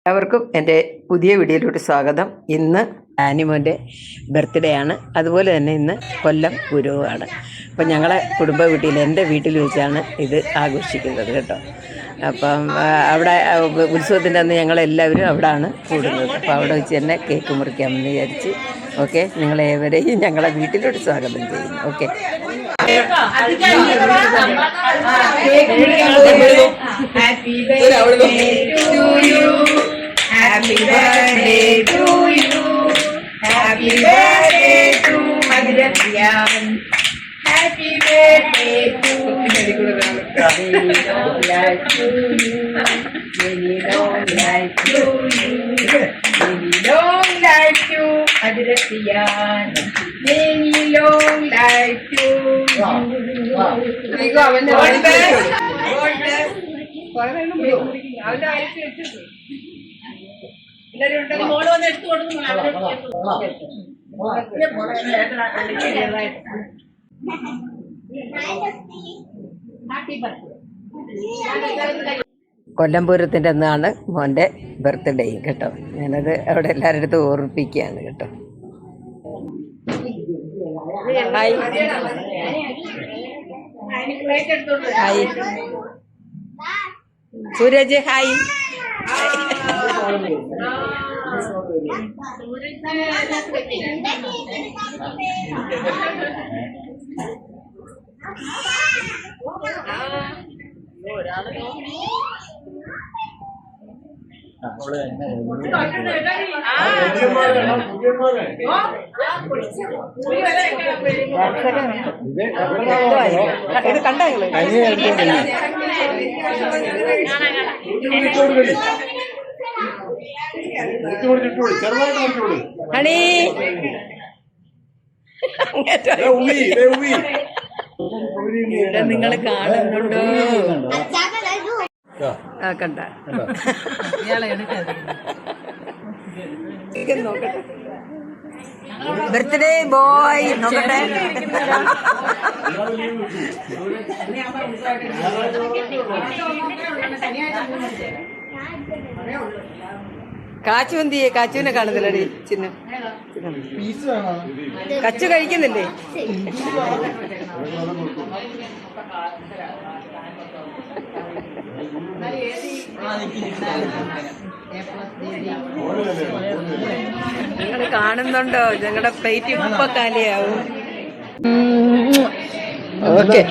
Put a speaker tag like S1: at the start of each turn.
S1: എല്ലാവർക്കും എൻ്റെ പുതിയ വീഡിയോയിലോട്ട് സ്വാഗതം. ഇന്ന് ആനിമോൻ്റെ ബർത്ത്ഡേ ആണ്. അതുപോലെ തന്നെ ഇന്ന് കൊല്ലം ഗുരുവാണ്. അപ്പം ഞങ്ങളെ കുടുംബ വീട്ടിൽ എൻ്റെ വീട്ടിൽ വെച്ചാണ് ഇത് ആഘോഷിക്കുന്നത് കേട്ടോ. അപ്പം അവിടെ ഉത്സവത്തിൻ്റെ അന്ന് ഞങ്ങളെല്ലാവരും അവിടെയാണ് കൂടുന്നത്. അപ്പോൾ അവിടെ വെച്ച് തന്നെ കേക്ക് മുറിക്കാമെന്ന് വിചാരിച്ച്. ഓക്കെ, നിങ്ങളേവരെയും ഞങ്ങളെ വീട്ടിലോട്ട് സ്വാഗതം ചെയ്യുന്നു. Okay,
S2: Happy birthday to you. Happy birthday to Madhuryan. Happy birthday to you. Many long life to you. Many long life to you. Many long life to Madhuryan. Many long life to you.
S1: കൊല്ലംപൂരത്തിൻ്റെ അന്നാണ് മോൻ്റെ birthday കേട്ടോ. ഞാനത് അവിടെ എല്ലാവരുടെ അടുത്തും ഓർമ്മിപ്പിക്കുകയാണ് കേട്ടോ. Hi hi Sooraj, hi. ഇത് കണ്ടോ ഹണി? നിങ്ങൾ കാണുന്നുണ്ടോ? ആ കണ്ട നോക്കട്ടെ. ബർത്ത്ഡേ ബോയ് നോക്കട്ടെ. കാച്ചു എന്തിയെ? കാച്ചുവിനെ കാണുന്നില്ലടി. ചിന്ന കച്ചു കഴിക്കുന്നില്ലേ? നിങ്ങൾ കാണുന്നുണ്ടോ? ഞങ്ങളുടെ പ്ലേറ്റ് ഇപ്പൊ കാലിയാവും. ഓക്കെ.